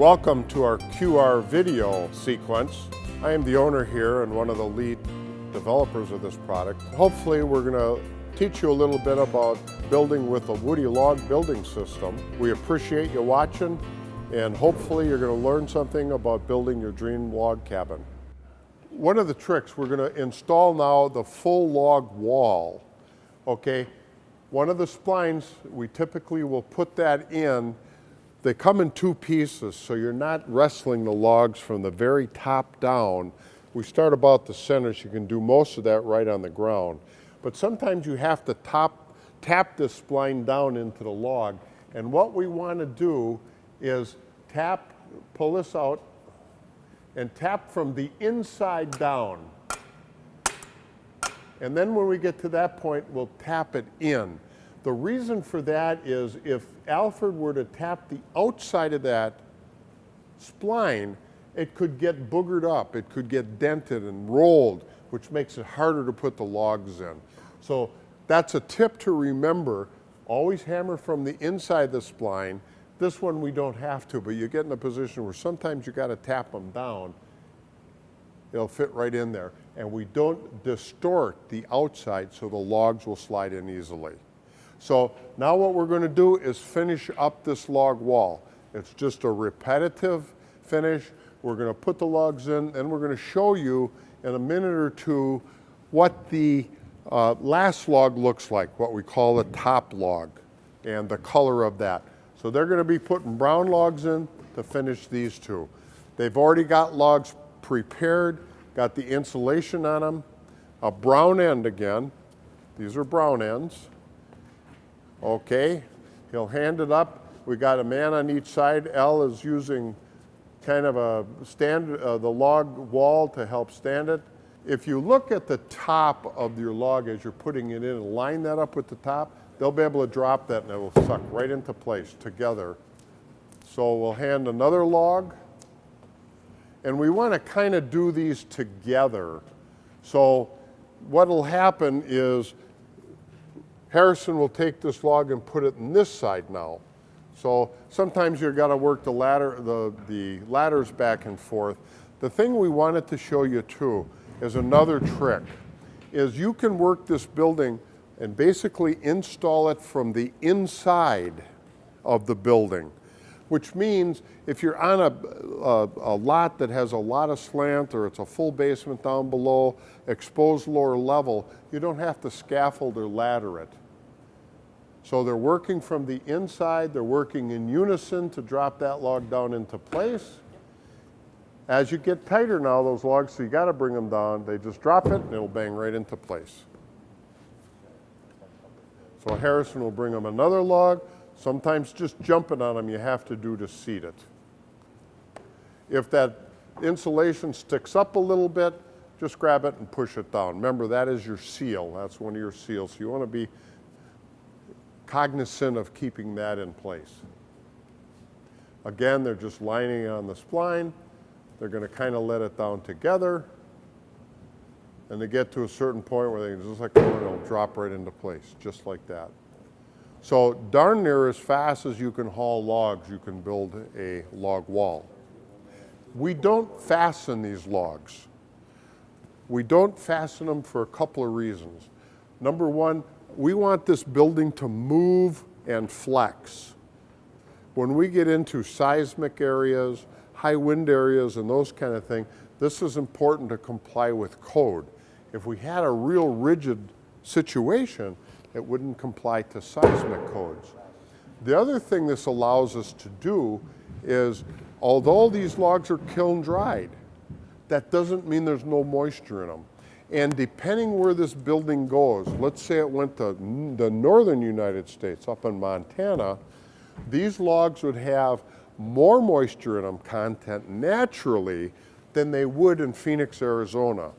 Welcome to our QR video sequence. I am the owner here and one of the lead developers of this product. Hopefully we're going to teach you a little bit about building with a woody log building system. We appreciate you watching, and hopefully you're going to learn something about building your dream log cabin. One of the tricks, we're going to install now the full log wall. Okay, one of the splines, we typically will put that in. They come in two pieces, so you're not wrestling the logs from the very top down. We start about the center, so you can do most of that right on the ground. But sometimes you have to tap this spline down into the log. And what we want to do is pull this out, and tap from the inside down. And then when we get to that point, we'll tap it in. The reason for that is if Alfred were to tap the outside of that spline, it could get boogered up, it could get dented and rolled, which makes it harder to put the logs in. So that's a tip to remember. Always hammer from the inside the spline. This one we don't have to, but you get in a position where sometimes you got to tap them down. It'll fit right in there. And we don't distort the outside so the logs will slide in easily. So now what we're going to do is finish up this log wall. It's just a repetitive finish. We're going to put the logs in, and we're going to show you in a minute or two what the last log looks like, what we call the top log, and the color of that. So they're going to be putting brown logs in to finish these two. They've already got logs prepared, got the insulation on them, a brown end again. These are brown ends. Okay, he'll hand it up. We got a man on each side. Al is using kind of a the log wall to help stand it. If you look at the top of your log as you're putting it in and line that up with the top, they'll be able to drop that and it will suck right into place together. So we'll hand another log, and we want to kind of do these together. So what'll happen is Harrison will take this log and put it in this side now. So sometimes you've got to work the ladders back and forth. The thing we wanted to show you too is another trick, is you can work this building and basically install it from the inside of the building, which means if you're on a lot that has a lot of slant, or it's a full basement down below, exposed lower level, you don't have to scaffold or ladder it. So they're working from the inside, they're working in unison to drop that log down into place. As you get tighter now, those logs, so you got to bring them down, they just drop it and it'll bang right into place. So Harrison will bring them another log. Sometimes just jumping on them you have to do to seat it. If that insulation sticks up a little bit, just grab it and push it down. Remember, that is your seal. That's one of your seals. So you want to be cognizant of keeping that in place. Again, they're just lining on the spline. They're going to kind of let it down together. And they get to a certain point where they can just like it'll drop right into place, just like that. So darn near as fast as you can haul logs, you can build a log wall. We don't fasten these logs. We don't fasten them for a couple of reasons. Number one, we want this building to move and flex. When we get into seismic areas, high wind areas, and those kind of things, this is important to comply with code. If we had a real rigid situation, it wouldn't comply to seismic codes. The other thing this allows us to do is, although these logs are kiln dried, that doesn't mean there's no moisture in them. And depending where this building goes, let's say it went to the northern United States, up in Montana, these logs would have more moisture in them content naturally than they would in Phoenix, Arizona.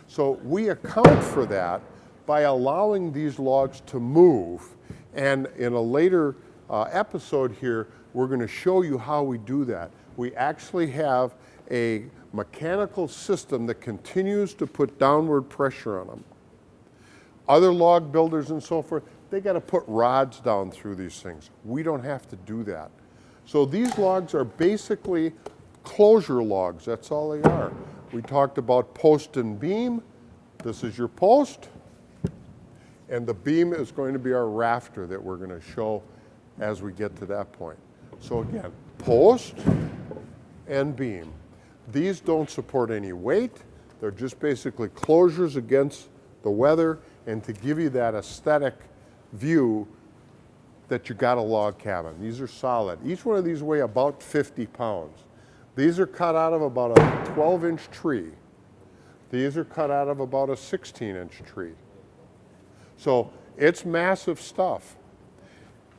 So we account for that by allowing these logs to move. And in a later episode here, we're going to show you how we do that. We actually have a mechanical system that continues to put downward pressure on them. Other log builders and so forth, they got to put rods down through these things. We don't have to do that. So these logs are basically closure logs, that's all they are. We talked about post and beam. This is your post, and the beam is going to be our rafter that we're going to show as we get to that point. So again, post and beam. These don't support any weight. They're just basically closures against the weather and to give you that aesthetic view that you got a log cabin. These are solid. Each one of these weigh about 50 pounds. These are cut out of about a 12-inch tree. These are cut out of about a 16-inch tree. So it's massive stuff.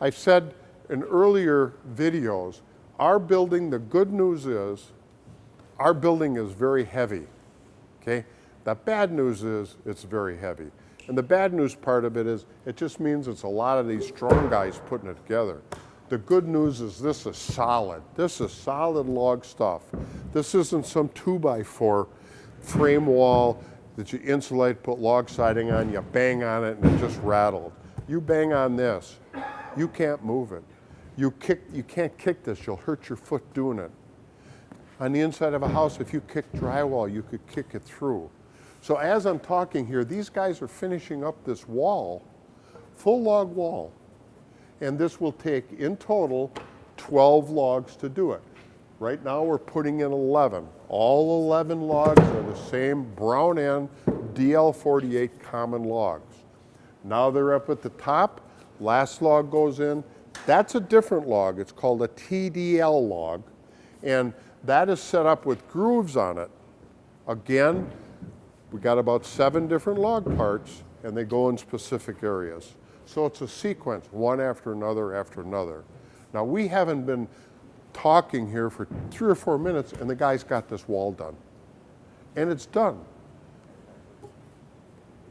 I've said in earlier videos, our building, the good news is, our building is very heavy, okay? The bad news is it's very heavy. And the bad news part of it is it just means it's a lot of these strong guys putting it together. The good news is this is solid. This is solid log stuff. This isn't some 2x4 frame wall that you insulate, put log siding on, you bang on it and it just rattled. You bang on this, you can't move it. You can't kick this, you'll hurt your foot doing it. On the inside of a house, if you kick drywall, you could kick it through. So as I'm talking here, these guys are finishing up this wall, full log wall. And this will take, in total, 12 logs to do it. Right now we're putting in 11. All 11 logs are the same brown end DL48 common logs. Now they're up at the top, last log goes in. That's a different log, it's called a TDL log. And that is set up with grooves on it. Again, we got about 7 different log parts and they go in specific areas. So it's a sequence, one after another after another. Now we haven't been talking here for 3 or 4 minutes and the guy's got this wall done. And it's done.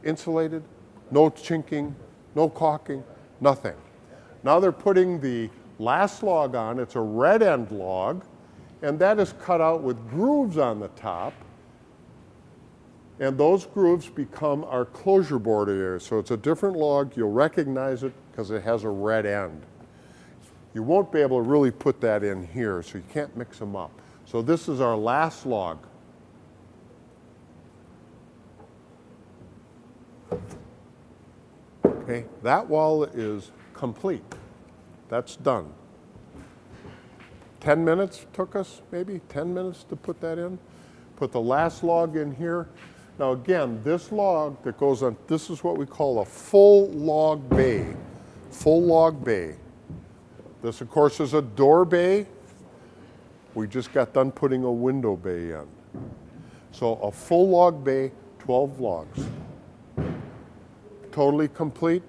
Insulated, no chinking, no caulking, nothing. Now they're putting the last log on, it's a red end log, and that is cut out with grooves on the top. And those grooves become our closure board area. So it's a different log, you'll recognize it because it has a red end. You won't be able to really put that in here, so you can't mix them up. So this is our last log. Okay, that wall is complete. That's done. 10 minutes took us, maybe 10 minutes to put that in. Put the last log in here. Now again, this log that goes on, this is what we call a full log bay. Full log bay. This of course is a door bay. We just got done putting a window bay in. So a full log bay, 12 logs. Totally complete,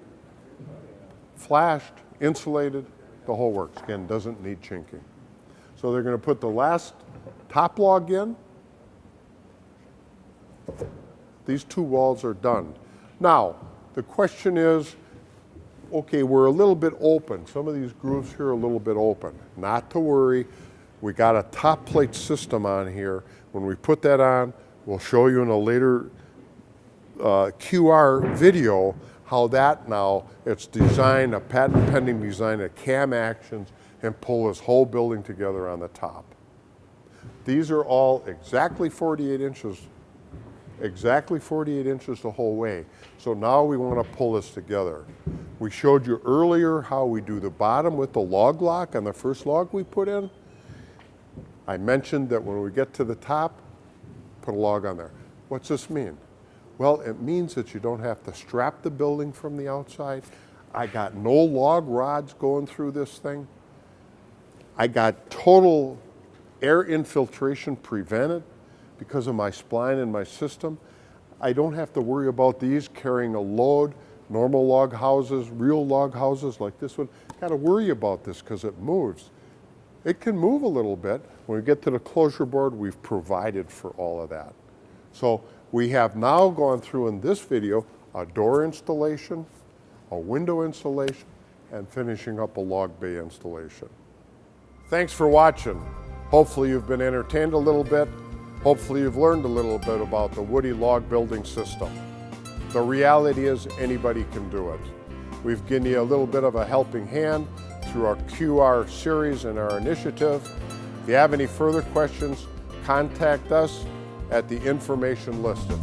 flashed, insulated, the whole works. Again, doesn't need chinking. So they're going to put the last top log in. These 2 walls are done. Now, the question is, okay, we're a little bit open. Some of these grooves here are a little bit open. Not to worry, we got a top plate system on here. When we put that on, we'll show you in a later QR video how that now, it's designed, a patent pending design, a cam actions, and pull this whole building together on the top. These are all exactly 48 inches the whole way. So now we want to pull this together. We showed you earlier how we do the bottom with the log lock on the first log we put in. I mentioned that when we get to the top, put a log on there. What's this mean? Well, it means that you don't have to strap the building from the outside. I got no log rods going through this thing. I got total air infiltration prevented because of my spline and my system. I don't have to worry about these carrying a load. Normal log houses, real log houses like this one, got to worry about this because it moves. It can move a little bit. When we get to the closure board, we've provided for all of that. So we have now gone through in this video a door installation, a window installation, and finishing up a log bay installation. Thanks for watching. Hopefully you've been entertained a little bit. Hopefully you've learned a little bit about the Woody log building system. The reality is anybody can do it. We've given you a little bit of a helping hand through our QR series and our initiative. If you have any further questions, contact us at the information listed.